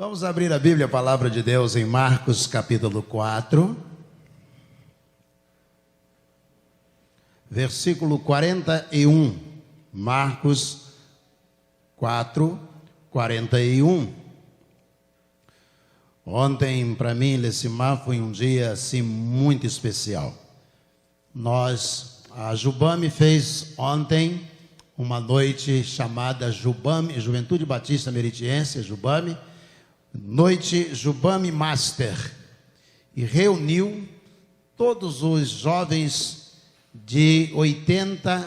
Vamos abrir a Bíblia, a palavra de Deus, em Marcos capítulo 4, versículo 41. Marcos 4, 41. Ontem, para mim, Lecimar, foi um dia assim muito especial. A Jubame fez ontem uma noite chamada Jubame, Juventude Batista Meritiense, Jubame, Noite Jubame Master, e reuniu todos os jovens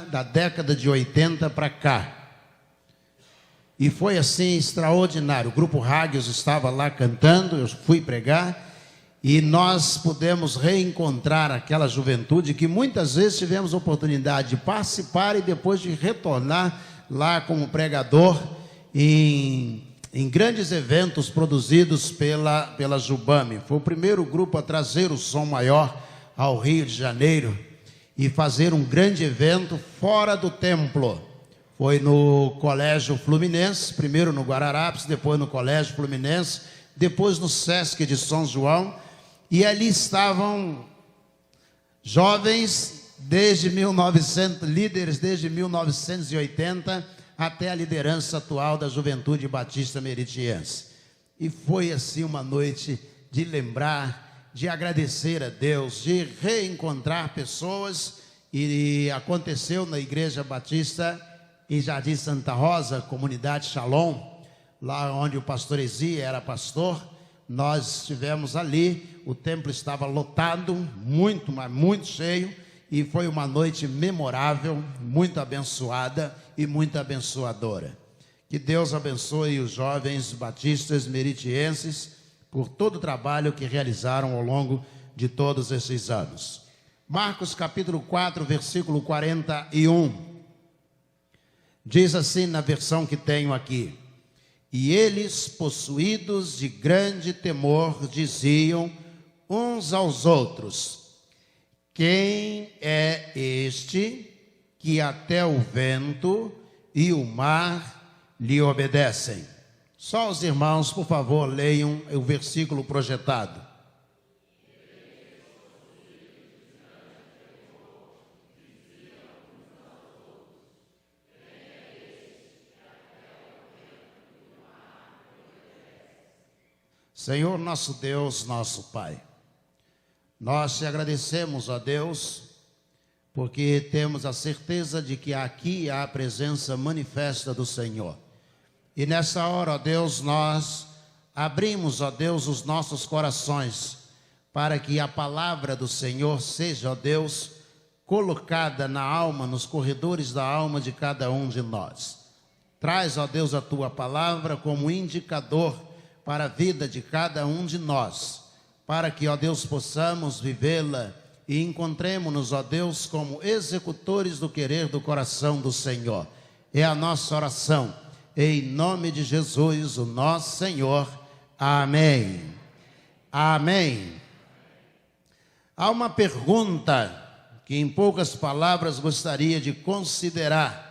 da década de 80 para cá. E foi assim extraordinário. O grupo Hagios estava lá cantando, eu fui pregar, e nós pudemos reencontrar aquela juventude que muitas vezes tivemos oportunidade de participar e depois de retornar lá como pregador em grandes eventos produzidos pela Jubame. Foi o primeiro grupo a trazer o som maior ao Rio de Janeiro e fazer um grande evento fora do templo. Foi no Colégio Fluminense, primeiro no Guararapes, depois no Colégio Fluminense, depois no Sesc de São João, e ali estavam jovens líderes desde 1980 até a liderança atual da Juventude Batista Meritiense. E foi assim uma noite de lembrar, de agradecer a Deus, de reencontrar pessoas, e aconteceu na Igreja Batista em Jardim Santa Rosa, comunidade Shalom, lá onde o pastor Ezi era pastor. Nós estivemos ali, o templo estava lotado, muito, mas muito cheio, e foi uma noite memorável, muito abençoada e muito abençoadora. Que Deus abençoe os jovens batistas meritienses por todo o trabalho que realizaram ao longo de todos esses anos. Marcos capítulo 4, versículo 41. Diz assim na versão que tenho aqui: e eles, possuídos de grande temor, diziam uns aos outros: quem é este que até o vento e o mar lhe obedecem? Só os irmãos, por favor, leiam o versículo projetado. Senhor nosso Deus, nosso Pai, nós te agradecemos, ó Deus, porque temos a certeza de que aqui há a presença manifesta do Senhor. E nessa hora, ó Deus, nós abrimos, ó Deus, os nossos corações para que a palavra do Senhor seja, ó Deus, colocada na alma, nos corredores da alma de cada um de nós. Traz, ó Deus, a tua palavra como indicador para a vida de cada um de nós, para que, ó Deus, possamos vivê-la e encontremos-nos, ó Deus, como executores do querer do coração do Senhor. É a nossa oração, em nome de Jesus, o nosso Senhor. Amém. Amém. Há uma pergunta que, em poucas palavras, gostaria de considerar.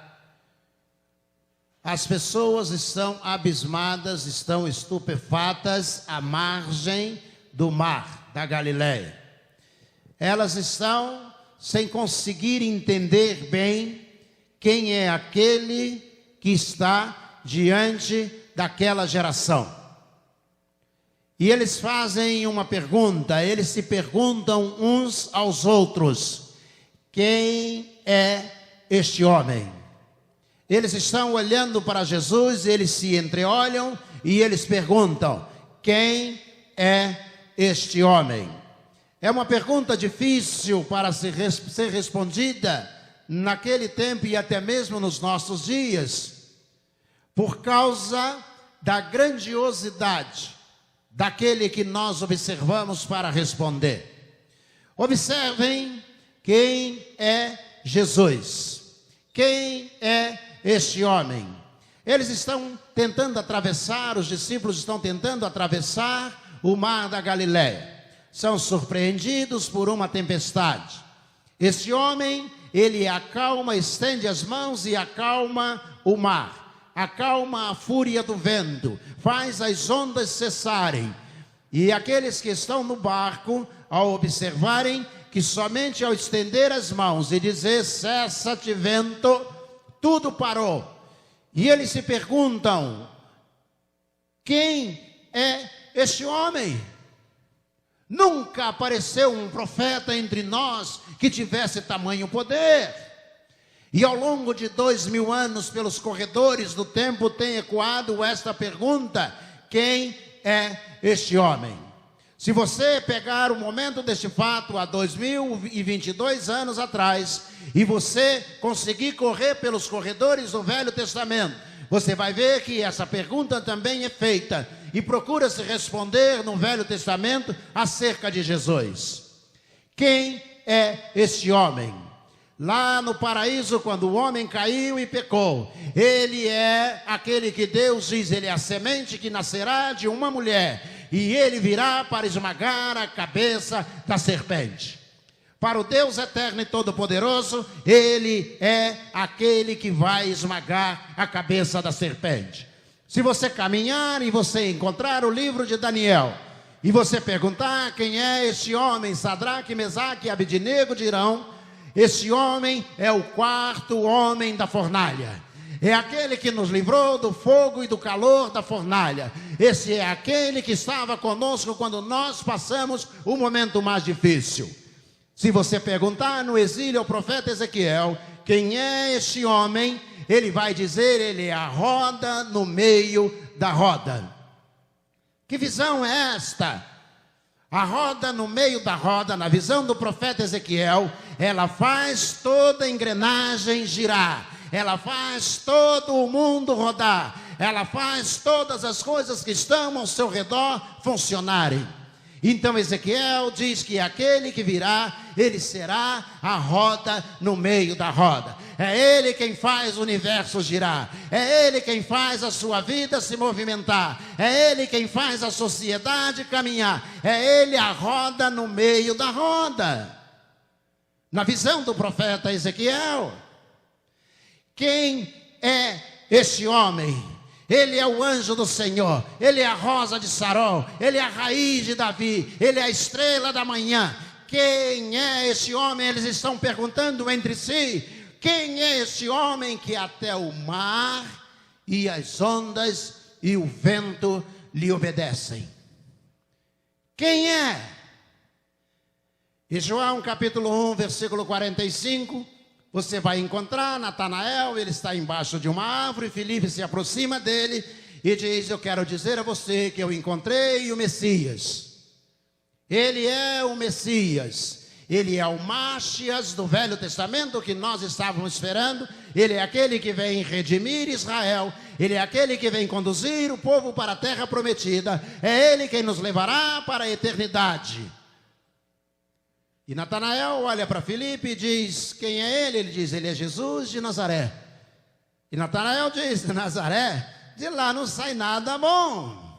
As pessoas estão abismadas, estão estupefatas à margem do mar da Galileia. Elas estão sem conseguir entender bem quem é aquele que está diante daquela geração. E eles fazem uma pergunta, eles se perguntam uns aos outros: quem é este homem? Eles estão olhando para Jesus, eles se entreolham e eles perguntam: quem é este homem? É uma pergunta difícil para ser respondida naquele tempo e até mesmo nos nossos dias, por causa da grandiosidade daquele que nós observamos para responder. Observem quem é Jesus. Quem é este homem? Eles estão tentando atravessar, os discípulos estão tentando atravessar o mar da Galileia. São surpreendidos por uma tempestade. Este homem, ele acalma, estende as mãos e acalma o mar. acalma a fúria do vento, faz as ondas cessarem. E aqueles que estão no barco, ao observarem que somente ao estender as mãos e dizer, cessa-te vento, tudo parou. E eles se perguntam, quem é este homem? Nunca apareceu um profeta entre nós que tivesse tamanho poder. E ao longo de 2000 anos, pelos corredores do tempo, tem ecoado esta pergunta, quem é este homem? Se você pegar o momento deste fato, há 2022 anos atrás, e você conseguir correr pelos corredores do Velho Testamento, você vai ver que essa pergunta também é feita, e procura-se responder no Velho Testamento acerca de Jesus. Quem é este homem? Lá no paraíso, quando o homem caiu e pecou, ele é aquele que Deus diz, ele é a semente que nascerá de uma mulher, e ele virá para esmagar a cabeça da serpente. Para o Deus eterno e todo-poderoso, ele é aquele que vai esmagar a cabeça da serpente. Se você caminhar e você encontrar o livro de Daniel, e você perguntar quem é este homem, Sadraque, Mesaque e Abednego dirão, esse homem é o quarto homem da fornalha. É aquele que nos livrou do fogo e do calor da fornalha. Esse é aquele que estava conosco quando nós passamos o momento mais difícil. Se você perguntar no exílio ao profeta Ezequiel, quem é este homem? Ele vai dizer, ele é a roda no meio da roda. Que visão é esta? A roda no meio da roda, na visão do profeta Ezequiel, ela faz toda a engrenagem girar. Ela faz todo o mundo rodar. Ela faz todas as coisas que estão ao seu redor funcionarem. Então Ezequiel diz que aquele que virá, ele será a roda no meio da roda. É ele quem faz o universo girar. É ele quem faz a sua vida se movimentar. É ele quem faz a sociedade caminhar. É ele a roda no meio da roda. Na visão do profeta Ezequiel, quem é este homem? Ele é o anjo do Senhor, ele é a rosa de Sarol, ele é a raiz de Davi, ele é a estrela da manhã. Quem é esse homem? Eles estão perguntando entre si, quem é esse homem que até o mar e as ondas e o vento lhe obedecem? Quem é? Em João capítulo 1, versículo 45, você vai encontrar Natanael, ele está embaixo de uma árvore, Filipe se aproxima dele e diz, eu quero dizer a você que eu encontrei o Messias. Ele é o Messias, ele é o Messias do Velho Testamento que nós estávamos esperando, ele é aquele que vem redimir Israel, ele é aquele que vem conduzir o povo para a terra prometida, é ele quem nos levará para a eternidade. E Natanael olha para Filipe e diz, quem é ele? Ele diz, ele é Jesus de Nazaré. E Natanael diz, de Nazaré, de lá não sai nada bom.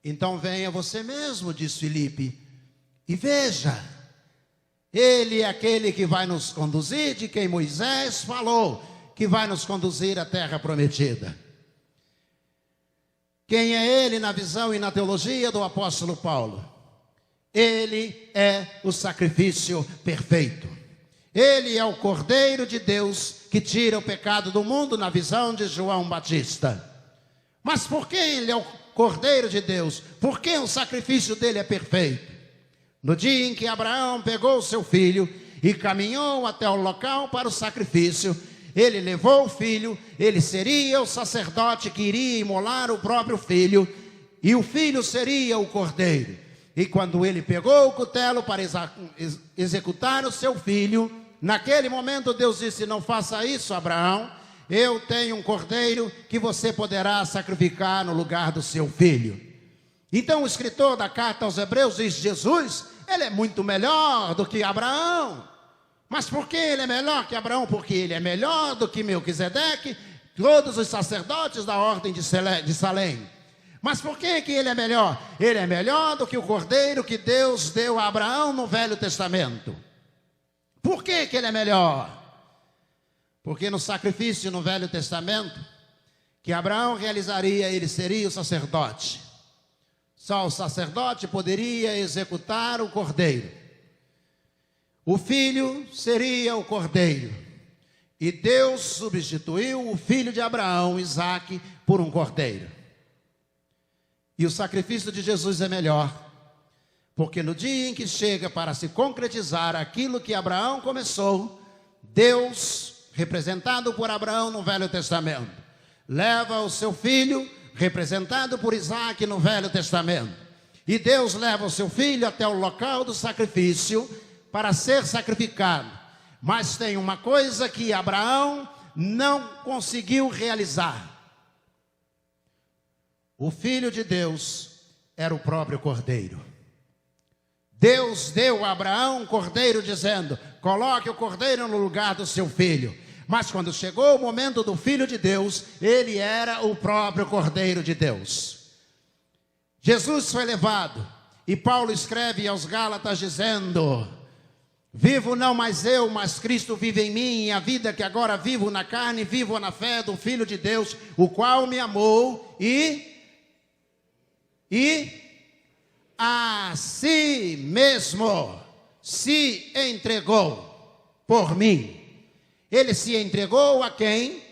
Então venha você mesmo, diz Filipe, e veja, ele é aquele que vai nos conduzir, de quem Moisés falou, que vai nos conduzir à terra prometida. Quem é ele na visão e na teologia do apóstolo Paulo? Ele é o sacrifício perfeito. Ele é o Cordeiro de Deus que tira o pecado do mundo na visão de João Batista. Mas por que ele é o Cordeiro de Deus? Por que o sacrifício dele é perfeito? No dia em que Abraão pegou o seu filho e caminhou até o local para o sacrifício, ele levou o filho, ele seria o sacerdote que iria imolar o próprio filho, e o filho seria o cordeiro. E quando ele pegou o cutelo para executar o seu filho, naquele momento Deus disse, não faça isso, Abraão, eu tenho um cordeiro que você poderá sacrificar no lugar do seu filho. Então o escritor da carta aos Hebreus diz, Jesus, ele é muito melhor do que Abraão. Mas por que ele é melhor que Abraão? Porque ele é melhor do que Melquisedeque, todos os sacerdotes da ordem de Salém. Mas por que ele é melhor? Ele é melhor do que o cordeiro que Deus deu a Abraão no Velho Testamento. Por que ele é melhor? Porque no sacrifício no Velho Testamento, que Abraão realizaria, ele seria o sacerdote. Só o sacerdote poderia executar o cordeiro. O filho seria o cordeiro. E Deus substituiu o filho de Abraão, Isaque, por um cordeiro. E o sacrifício de Jesus é melhor, porque no dia em que chega para se concretizar aquilo que Abraão começou, Deus, representado por Abraão no Velho Testamento, leva o seu filho, representado por Isaque no Velho Testamento. E Deus leva o seu filho até o local do sacrifício para ser sacrificado. Mas tem uma coisa que Abraão não conseguiu realizar. O Filho de Deus era o próprio Cordeiro. Deus deu a Abraão um cordeiro dizendo: coloque o cordeiro no lugar do seu filho. Mas quando chegou o momento do Filho de Deus, ele era o próprio Cordeiro de Deus. Jesus foi levado, e Paulo escreve aos Gálatas dizendo: vivo não mais eu, mas Cristo vive em mim, e a vida que agora vivo na carne, vivo na fé do Filho de Deus, o qual me amou e a si mesmo se entregou por mim. Ele se entregou a quem?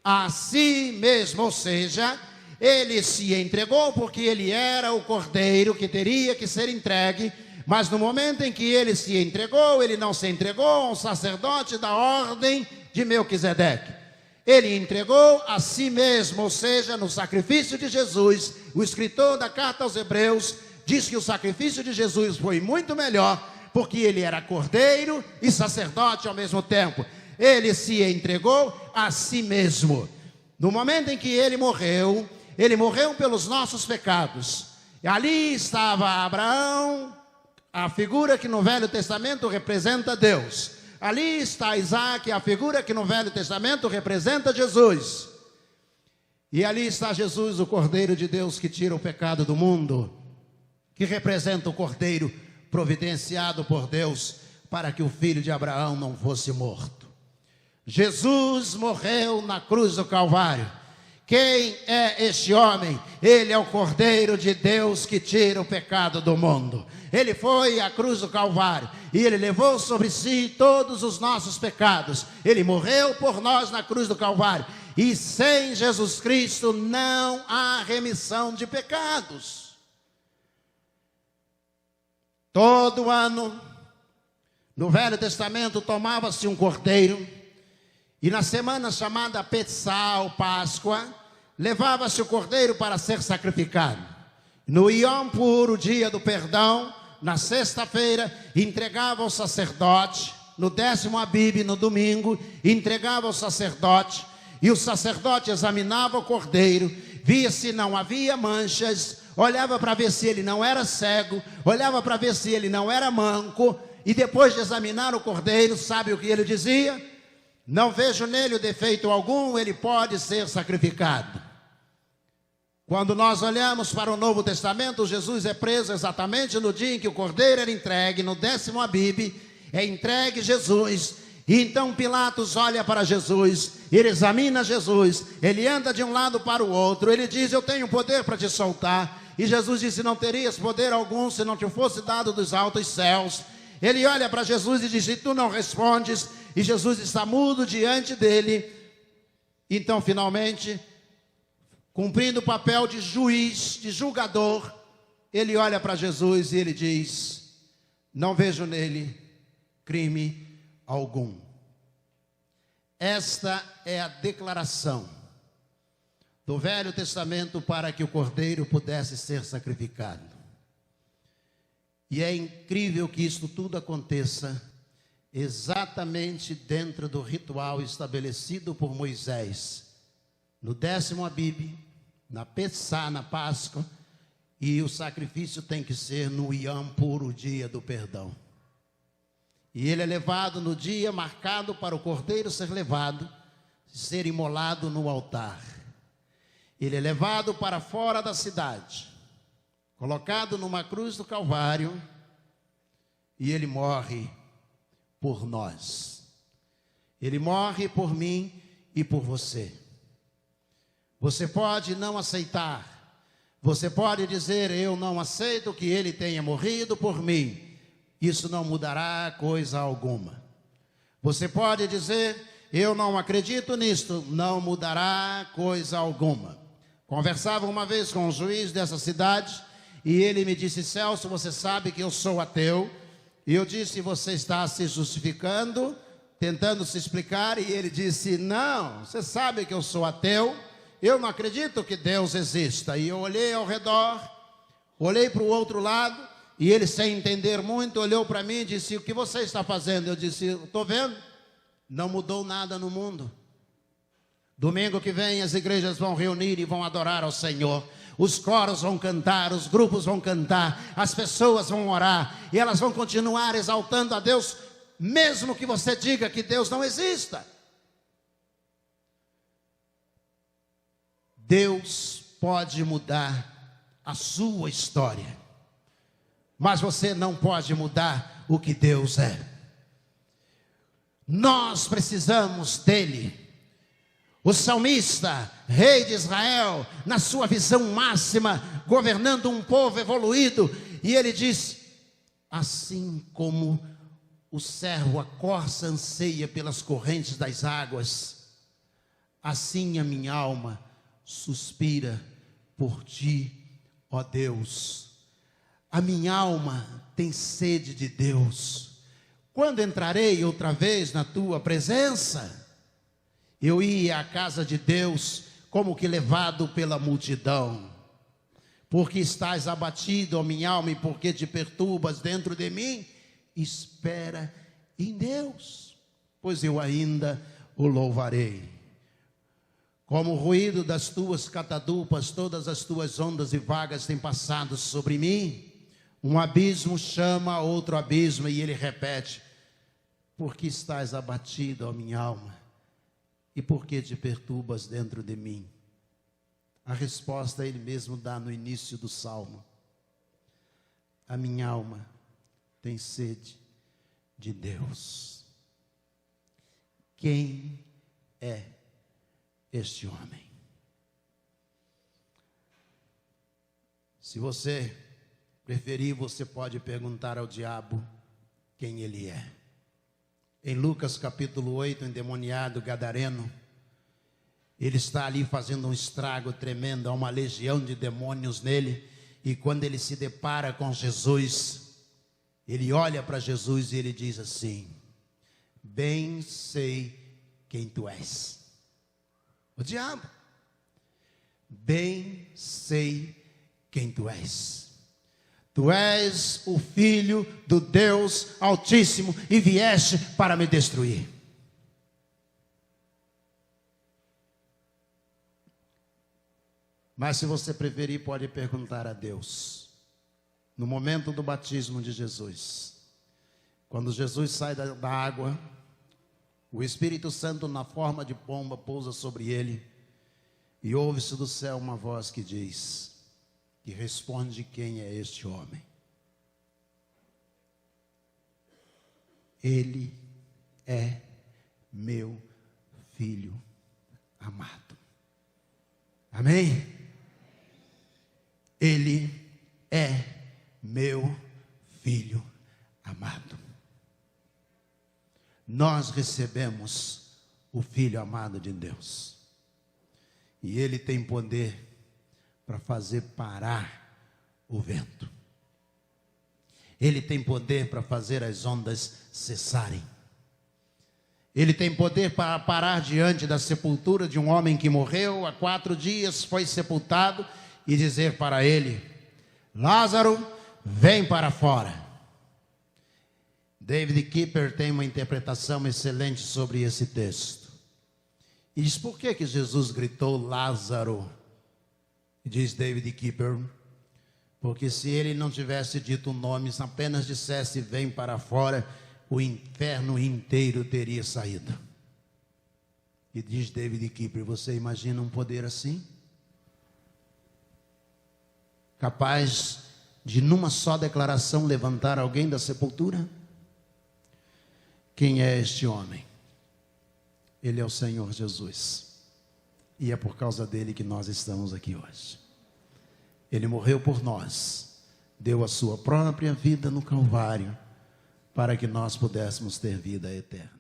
A si mesmo, ou seja, ele se entregou porque ele era o cordeiro que teria que ser entregue. Mas no momento em que ele se entregou, ele não se entregou a um sacerdote da ordem de Melquisedeque. Ele entregou a si mesmo, ou seja, no sacrifício de Jesus. O escritor da carta aos Hebreus diz que o sacrifício de Jesus foi muito melhor, porque ele era cordeiro e sacerdote ao mesmo tempo. Ele se entregou a si mesmo. No momento em que ele morreu pelos nossos pecados. E ali estava Abraão, a figura que no Velho Testamento representa Deus. Ali está Isaque, a figura que no Velho Testamento representa Jesus. E ali está Jesus, o Cordeiro de Deus que tira o pecado do mundo, que representa o Cordeiro providenciado por Deus para que o filho de Abraão não fosse morto. Jesus morreu na cruz do Calvário. Quem é este homem? Ele é o Cordeiro de Deus que tira o pecado do mundo. Ele foi à cruz do Calvário e ele levou sobre si todos os nossos pecados. Ele morreu por nós na cruz do Calvário. E sem Jesus Cristo não há remissão de pecados. Todo ano, no Velho Testamento, tomava-se um cordeiro. E na semana chamada Petsah, ou Páscoa, levava-se o cordeiro para ser sacrificado. No Yom Pur, o dia do perdão, na sexta-feira, entregava ao sacerdote. No 10º Abib, no domingo, entregava ao sacerdote. E o sacerdote examinava o cordeiro, via se não havia manchas, olhava para ver se ele não era cego, olhava para ver se ele não era manco. E depois de examinar o cordeiro, sabe o que ele dizia? Não vejo nele defeito algum, ele pode ser sacrificado. Quando nós olhamos para o Novo Testamento, Jesus é preso exatamente no dia em que o cordeiro era entregue, no 10º Abib, é entregue Jesus. E então Pilatos olha para Jesus, ele examina Jesus, ele anda de um lado para o outro, ele diz: eu tenho poder para te soltar. E Jesus disse: não terias poder algum se não te fosse dado dos altos céus. Ele olha para Jesus e diz: e tu não respondes? E Jesus está mudo diante dele. Então, finalmente, cumprindo o papel de juiz, de julgador, ele olha para Jesus e ele diz: não vejo nele crime algum. Esta é a declaração do Velho Testamento para que o cordeiro pudesse ser sacrificado. E é incrível que isto tudo aconteça exatamente dentro do ritual estabelecido por Moisés, no 10º Abib, na Pessah, na Páscoa, e o sacrifício tem que ser no Yom Pur, o dia do perdão. E ele é levado no dia marcado para o cordeiro ser levado, ser imolado no altar. Ele é levado para fora da cidade, colocado numa cruz do Calvário, e ele morre por nós. Ele morre por mim e por você. Você pode não aceitar. Você pode dizer: eu não aceito que ele tenha morrido por mim. Isso não mudará coisa alguma. Você pode dizer: eu não acredito nisto. Não mudará coisa alguma. Conversava uma vez com um juiz dessa cidade e ele me disse: Celso, você sabe que eu sou ateu. E eu disse: você está se justificando, tentando se explicar. E ele disse: não, você sabe que eu sou ateu. Eu não acredito que Deus exista. E eu olhei ao redor, olhei para o outro lado, e ele, sem entender muito, olhou para mim e disse: o que você está fazendo? Eu disse: estou vendo, não mudou nada no mundo. Domingo que vem as igrejas vão reunir e vão adorar ao Senhor. Os coros vão cantar, os grupos vão cantar, as pessoas vão orar, e elas vão continuar exaltando a Deus, mesmo que você diga que Deus não exista. Deus pode mudar a sua história, mas você não pode mudar o que Deus é. Nós precisamos dele. O salmista, rei de Israel, na sua visão máxima, governando um povo evoluído, e ele diz: assim como o servo, a corça anseia pelas correntes das águas, assim a minha alma suspira por ti, ó Deus. A minha alma tem sede de Deus. Quando entrarei outra vez na tua presença? Eu ia à casa de Deus como que levado pela multidão. Porque estás abatido, ó minha alma, e porque te perturbas dentro de mim? Espera em Deus, pois eu ainda o louvarei. Como o ruído das tuas catadupas, todas as tuas ondas e vagas têm passado sobre mim. Um abismo chama outro abismo, e ele repete: porque estás abatido, ó minha alma? E por que te perturbas dentro de mim? A resposta ele mesmo dá no início do salmo: a minha alma tem sede de Deus. Quem é este homem? Se você preferir, você pode perguntar ao diabo quem ele é. Em Lucas capítulo 8, o endemoniado gadareno, ele está ali fazendo um estrago tremendo, há uma legião de demônios nele, e quando ele se depara com Jesus, ele olha para Jesus e ele diz assim: bem sei quem tu és. O diabo: bem sei quem tu és. Tu és o Filho do Deus Altíssimo e vieste para me destruir. Mas se você preferir, pode perguntar a Deus. No momento do batismo de Jesus, quando Jesus sai da água, o Espírito Santo na forma de pomba pousa sobre ele, e ouve-se do céu uma voz que diz, que responde: quem é este homem? Ele é meu filho amado. Amém? Ele é meu filho amado. Nós recebemos o Filho amado de Deus, e ele tem poder para fazer parar o vento. Ele tem poder para fazer as ondas cessarem. Ele tem poder para parar diante da sepultura de um homem que morreu há 4 dias, foi sepultado, e dizer para ele: Lázaro, vem para fora. David Kipper tem uma interpretação excelente sobre esse texto. E diz: por que Jesus gritou Lázaro? E diz David Kipper: porque se ele não tivesse dito o nome, se apenas dissesse vem para fora, o inferno inteiro teria saído. E diz David Kipper: você imagina um poder assim? Capaz de numa só declaração levantar alguém da sepultura? Quem é este homem? Ele é o Senhor Jesus. E é por causa dele que nós estamos aqui hoje. Ele morreu por nós, deu a sua própria vida no Calvário, para que nós pudéssemos ter vida eterna.